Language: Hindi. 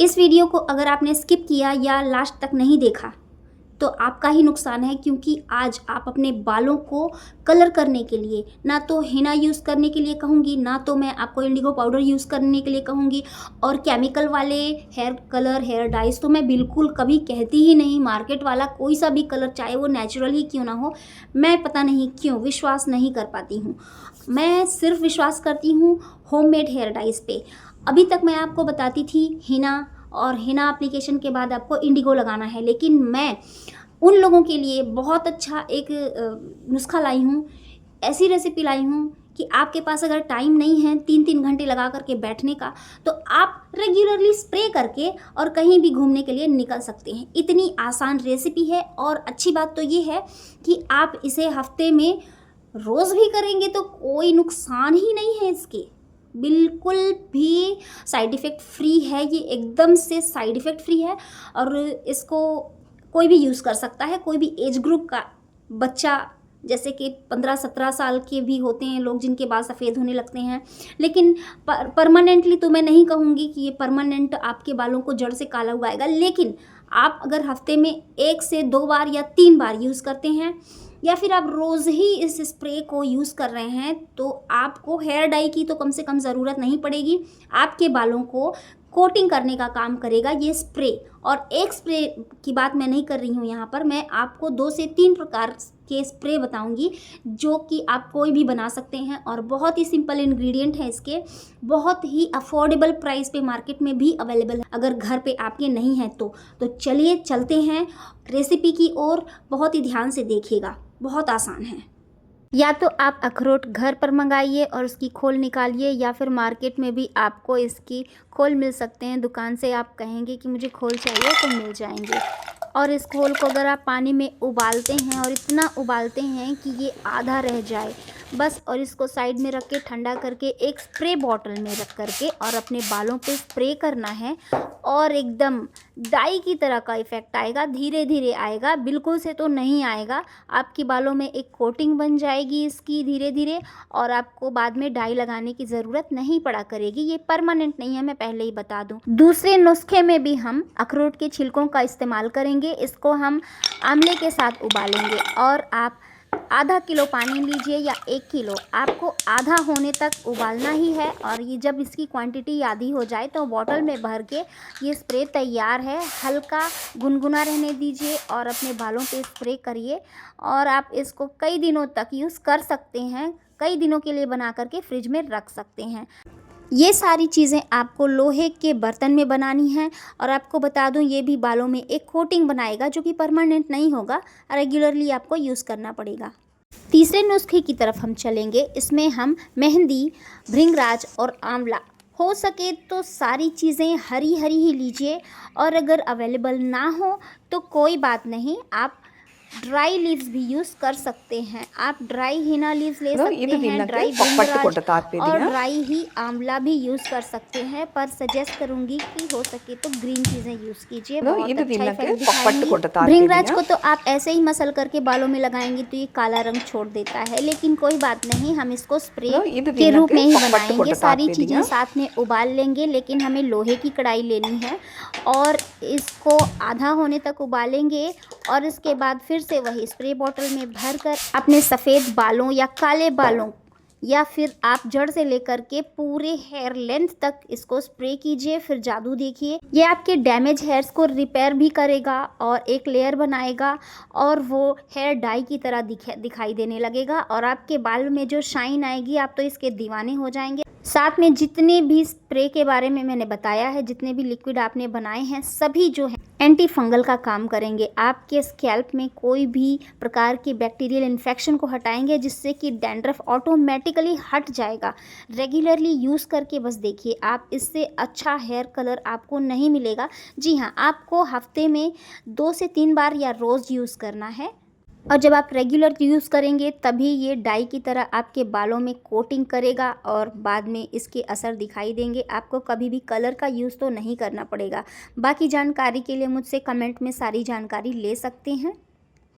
इस वीडियो को अगर आपने स्किप किया या लास्ट तक नहीं देखा तो आपका ही नुकसान है, क्योंकि आज आप अपने बालों को कलर करने के लिए ना तो हिना यूज़ करने के लिए कहूँगी, ना तो मैं आपको इंडिगो पाउडर यूज़ करने के लिए कहूँगी। और केमिकल वाले हेयर कलर, हेयर डाइज तो मैं बिल्कुल कभी कहती ही नहीं। मार्केट वाला कोई सा भी कलर, चाहे वो नेचुरल ही क्यों ना हो, मैं पता नहीं क्यों विश्वास नहीं कर पाती हूँ। मैं सिर्फ विश्वास करती हूँ होममेड हेयर डाइज पे। अभी तक मैं आपको बताती थी हिना, और हिना एप्लीकेशन के बाद आपको इंडिगो लगाना है, लेकिन मैं उन लोगों के लिए बहुत अच्छा एक नुस्खा लाई हूँ, ऐसी रेसिपी लाई हूँ कि आपके पास अगर टाइम नहीं है 3-3 घंटे लगा करके बैठने का, तो आप रेगुलरली स्प्रे करके और कहीं भी घूमने के लिए निकल सकते हैं। इतनी आसान रेसिपी है, और अच्छी बात तो ये है कि आप इसे हफ्ते में रोज़ भी करेंगे तो कोई नुकसान ही नहीं है इसके, बिल्कुल भी साइड इफ़ेक्ट फ्री है। ये एकदम से साइड इफ़ेक्ट फ्री है, और इसको कोई भी यूज़ कर सकता है, कोई भी एज ग्रुप का बच्चा, जैसे कि 15-17 साल के भी होते हैं लोग जिनके बाल सफ़ेद होने लगते हैं। लेकिन परमानेंटली तो मैं नहीं कहूँगी कि ये परमानेंट आपके बालों को जड़ से काला उगाएगा, लेकिन आप अगर हफ्ते में 1 से 2 बार या 3 बार यूज़ करते हैं, या फिर आप रोज़ ही इस स्प्रे को यूज़ कर रहे हैं, तो आपको हेयर डाई की तो कम से कम ज़रूरत नहीं पड़ेगी। आपके बालों को कोटिंग करने का काम करेगा ये स्प्रे। और एक स्प्रे की बात मैं नहीं कर रही हूँ यहाँ पर, मैं आपको 2 से 3 प्रकार के स्प्रे बताऊँगी जो कि आप कोई भी बना सकते हैं, और बहुत ही सिंपल इंग्रेडिएंट है इसके, बहुत ही अफोर्डेबल प्राइस पे मार्केट में भी अवेलेबल है, अगर घर पे आपके नहीं है तो चलिए चलते हैं रेसिपी की ओर। बहुत ही ध्यान से देखिएगा, बहुत आसान है। या तो आप अखरोट घर पर मंगाइए और उसकी खोल निकालिए, या फिर मार्केट में भी आपको इसकी खोल मिल सकते हैं। दुकान से आप कहेंगे कि मुझे खोल चाहिए तो मिल जाएंगे। और इस खोल को अगर आप पानी में उबालते हैं, और इतना उबालते हैं कि ये आधा रह जाए बस, और इसको साइड में रख के ठंडा करके एक स्प्रे बॉटल में रख करके और अपने बालों पे स्प्रे करना है, और एकदम डाई की तरह का इफ़ेक्ट आएगा। धीरे धीरे आएगा, बिल्कुल से तो नहीं आएगा। आपके बालों में एक कोटिंग बन जाएगी इसकी धीरे धीरे, और आपको बाद में डाई लगाने की ज़रूरत नहीं पड़ा करेगी। ये परमानेंट नहीं है, मैं पहले ही बता दूं। दूसरे नुस्खे में भी हम अखरोट के छिलकों का इस्तेमाल करेंगे। इसको हम आंवले के साथ उबालेंगे, और आप आधा किलो पानी लीजिए या 1 किलो, आपको आधा होने तक उबालना ही है। और ये जब इसकी क्वांटिटी आधी हो जाए तो बॉटल में भर के ये स्प्रे तैयार है। हल्का गुनगुना रहने दीजिए और अपने बालों पे स्प्रे करिए, और आप इसको कई दिनों तक यूज़ कर सकते हैं। कई दिनों के लिए बना करके फ्रिज में रख सकते हैं। ये सारी चीज़ें आपको लोहे के बर्तन में बनानी है, और आपको बता दूं ये भी बालों में एक कोटिंग बनाएगा जो कि परमानेंट नहीं होगा, रेगुलरली आपको यूज़ करना पड़ेगा। तीसरे नुस्खे की तरफ हम चलेंगे। इसमें हम मेहंदी, भृंगराज और आंवला, हो सके तो सारी चीज़ें हरी हरी ही लीजिए, और अगर अवेलेबल ना हो तो कोई बात नहीं, आप ड्राई लीव्स भी यूज़ कर सकते हैं। आप ड्राई हिना लीव्स ले सकते हैं, ड्राई भृंगराज और ड्राई ही आंवला भी यूज़ कर सकते हैं, पर सजेस्ट करूंगी कि हो सके तो ग्रीन चीज़ें यूज़ कीजिए, बहुत अच्छा इफेक्ट दिखाएंगी। भृंगराज को तो आप ऐसे ही मसल करके बालों में लगाएंगे तो ये काला रंग छोड़ देता है, लेकिन कोई बात नहीं, हम इसको स्प्रे के रूप में ही बनाएंगे। सारी चीज़ें साथ में उबाल लेंगे, लेकिन हमें लोहे की कढ़ाई लेनी है, और इसको आधा होने तक उबालेंगे, और इसके बाद फिर से वही स्प्रे बॉटल में भरकर अपने सफ़ेद बालों या काले बालों, या फिर आप जड़ से लेकर के पूरे हेयर लेंथ तक इसको स्प्रे कीजिए। फिर जादू देखिए, ये आपके डैमेज हेयर्स को रिपेयर भी करेगा और एक लेयर बनाएगा, और वो हेयर डाई की तरह दिखाई देने लगेगा, और आपके बाल में जो शाइन आएगी, आप तो इसके दीवाने हो जाएंगे। साथ में जितने भी स्प्रे के बारे में मैंने बताया है, जितने भी लिक्विड आपने बनाए हैं, सभी जो है एंटी फंगल का काम करेंगे। आपके स्कैल्प में कोई भी प्रकार की बैक्टीरियल इन्फेक्शन को हटाएंगे, जिससे कि डैंड्रफ ऑटोमेटिकली हट जाएगा। रेगुलरली यूज़ करके बस देखिए, आप इससे अच्छा हेयर कलर आपको नहीं मिलेगा। जी हाँ, आपको हफ्ते में 2 से 3 बार या रोज़ यूज़ करना है, और जब आप रेगुलर यूज़ करेंगे तभी ये डाई की तरह आपके बालों में कोटिंग करेगा, और बाद में इसके असर दिखाई देंगे। आपको कभी भी कलर का यूज़ तो नहीं करना पड़ेगा। बाकी जानकारी के लिए मुझसे कमेंट में सारी जानकारी ले सकते हैं।